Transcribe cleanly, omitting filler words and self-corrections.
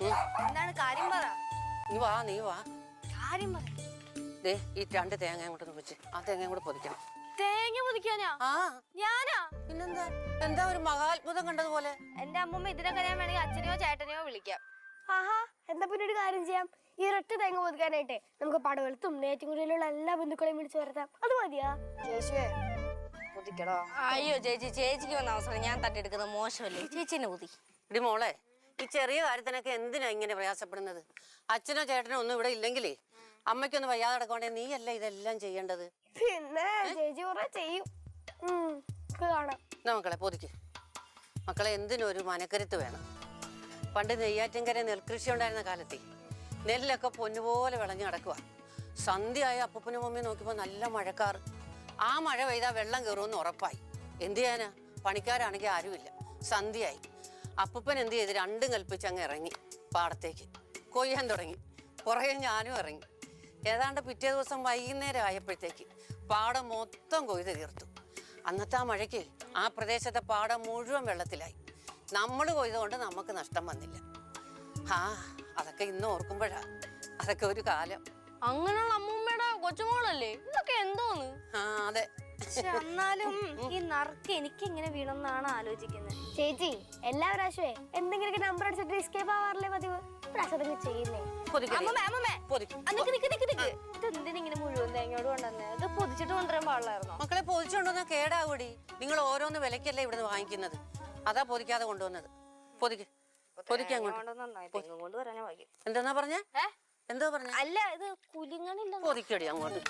എന്താണ് കാര്യം പറ. നീ വാ കാര്യം പറ. ഈ 2 തേങ്ങ അങ്ങോട്ട് വെച്ച് ആ തേങ്ങ കൂടെ പൊതിക്കണം. തേങ്ങ പൊതിക്കാനാ? ഞാനാ? പിന്നെന്താ? എന്താ ഒരു മഹാത്ഭുതം കണ്ടതുപോലെ. എന്റെ അമ്മൂമ്മ ഇതിനൊക്കെ ഞാൻ വേണമെങ്കിൽ അച്ഛനെയോ ചേട്ടനെയോ വിളിക്കാം. ആഹാ, എന്താ പിന്നെ ഒരു കാര്യം ചെയ്യാം. ഈ ഒരൊറ്റ തേങ്ങ പൊതിക്കാനായിട്ടേ നമുക്ക് പടവലത്തും നെയ്യാറ്റിൻകരയിലുള്ള എല്ലാ ബന്ധുക്കളെയും വിളിച്ചു വരുത്താം. അത് മതിയാ? ചേച്ചിയെ പൊതിക്കടോ. അയ്യോ ചേച്ചിക്ക് വന്ന അവസരം ഞാൻ തട്ടിയെടുക്കുന്നത് മോശമല്ലേ? ചേച്ചിനെ പൊതി. ഇടി മോളെ, ഈ ചെറിയ കാര്യത്തിനൊക്കെ എന്തിനാ ഇങ്ങനെ പ്രയാസപ്പെടുന്നത്? അച്ഛനോ ചേട്ടനോ ഒന്നും ഇവിടെ ഇല്ലെങ്കിലേ അമ്മയ്ക്കൊന്ന് വയ്യാതെ കിടക്കോണ്ടേ നീയല്ല ഇതെല്ലാം ചെയ്യേണ്ടത്. പിന്നെ ചേച്ചി കുറെ ചെയ്യും. കാണാം. മക്കളെ പൊതിക്ക്. മക്കളെ, എന്തിനും ഒരു മനക്കരുത്ത് വേണം. പണ്ട് നെയ്യാറ്റിൻകര നെൽകൃഷി ഉണ്ടായിരുന്ന കാലത്തെ നെല്ലൊക്കെ പൊന്നുപോലെ വിളഞ്ഞു കിടക്കുക. സന്ധ്യയായ അപ്പൂപ്പനും മമ്മിയും നോക്കിയപ്പോൾ നല്ല മഴക്കാറ്. ആ മഴ പെയ്താൽ വെള്ളം കയറുമെന്ന് ഉറപ്പായി. എന്ത് ചെയ്യാനാ? പണിക്കാരാണെങ്കിൽ ആരുമില്ല. സന്ധ്യയായി. അപ്പൂപ്പൻ എന്ത് ചെയ്ത് 2 കൽപ്പിച്ച് അങ്ങ് ഇറങ്ങി പാടത്തേക്ക് കൊയ്യാൻ തുടങ്ങി. പുറകെ ഞാനും ഇറങ്ങി. ഏതാണ്ട് പിറ്റേ ദിവസം വൈകുന്നേരം ആയപ്പോഴത്തേക്ക് പാടം മൊത്തം കൊയ്ത് തീർത്തു. അന്നത്തെ ആ മഴയ്ക്ക് ആ പ്രദേശത്തെ പാടം മുഴുവൻ വെള്ളത്തിലായി. നമ്മൾ കൊയ്തുകൊണ്ട് നമുക്ക് നഷ്ടം വന്നില്ല. അതൊക്കെ ഇന്ന് ഓർക്കുമ്പോഴാ അതൊക്കെ ഒരു കാലം. അങ്ങനെയുള്ള അമ്മൂമ്മയുടെ കൊച്ചുമോളല്ലേ ഇതൊക്കെ? എന്തോന്ന്? അതെ. എന്നാലും ഈ നറുക്ക് എനിക്ക് എങ്ങനെ വീണെന്നാണ് ആലോചിക്കുന്നത്. ചേച്ചി എല്ലാ പ്രാവശ്യമേ എന്തെങ്കിലുമൊക്കെ നമ്പർ അടിച്ചിട്ട് എസ്കേപ്പ് ആവാറില്ലേ പതിവ്? പ്രാവശ്യം ചെയ്യുന്നേ. ഇതെന്തിനിങ്ങനെ മുഴുവൻ തേങ്ങയോട് കൊണ്ടുവന്നേ? ഇത് പൊതിച്ചിട്ട് കൊണ്ടുവരാൻ പാടില്ലായിരുന്നോ? മക്കളെ, പൊതിച്ചുകൊണ്ടുവന്ന കേടാകൂടി. നിങ്ങൾ ഓരോന്ന് വിലക്കല്ലേ ഇവിടുന്ന് വാങ്ങിക്കുന്നത്. അതാ പൊതിക്കാതെ കൊണ്ടുവന്നത്. പൊതിക്കാൻ എന്താ പറഞ്ഞ? എന്തോ പറഞ്ഞ? അല്ല, ഇത് കുലുങ്ങണില്ല. പൊതിക്കടി അങ്ങോട്ട്.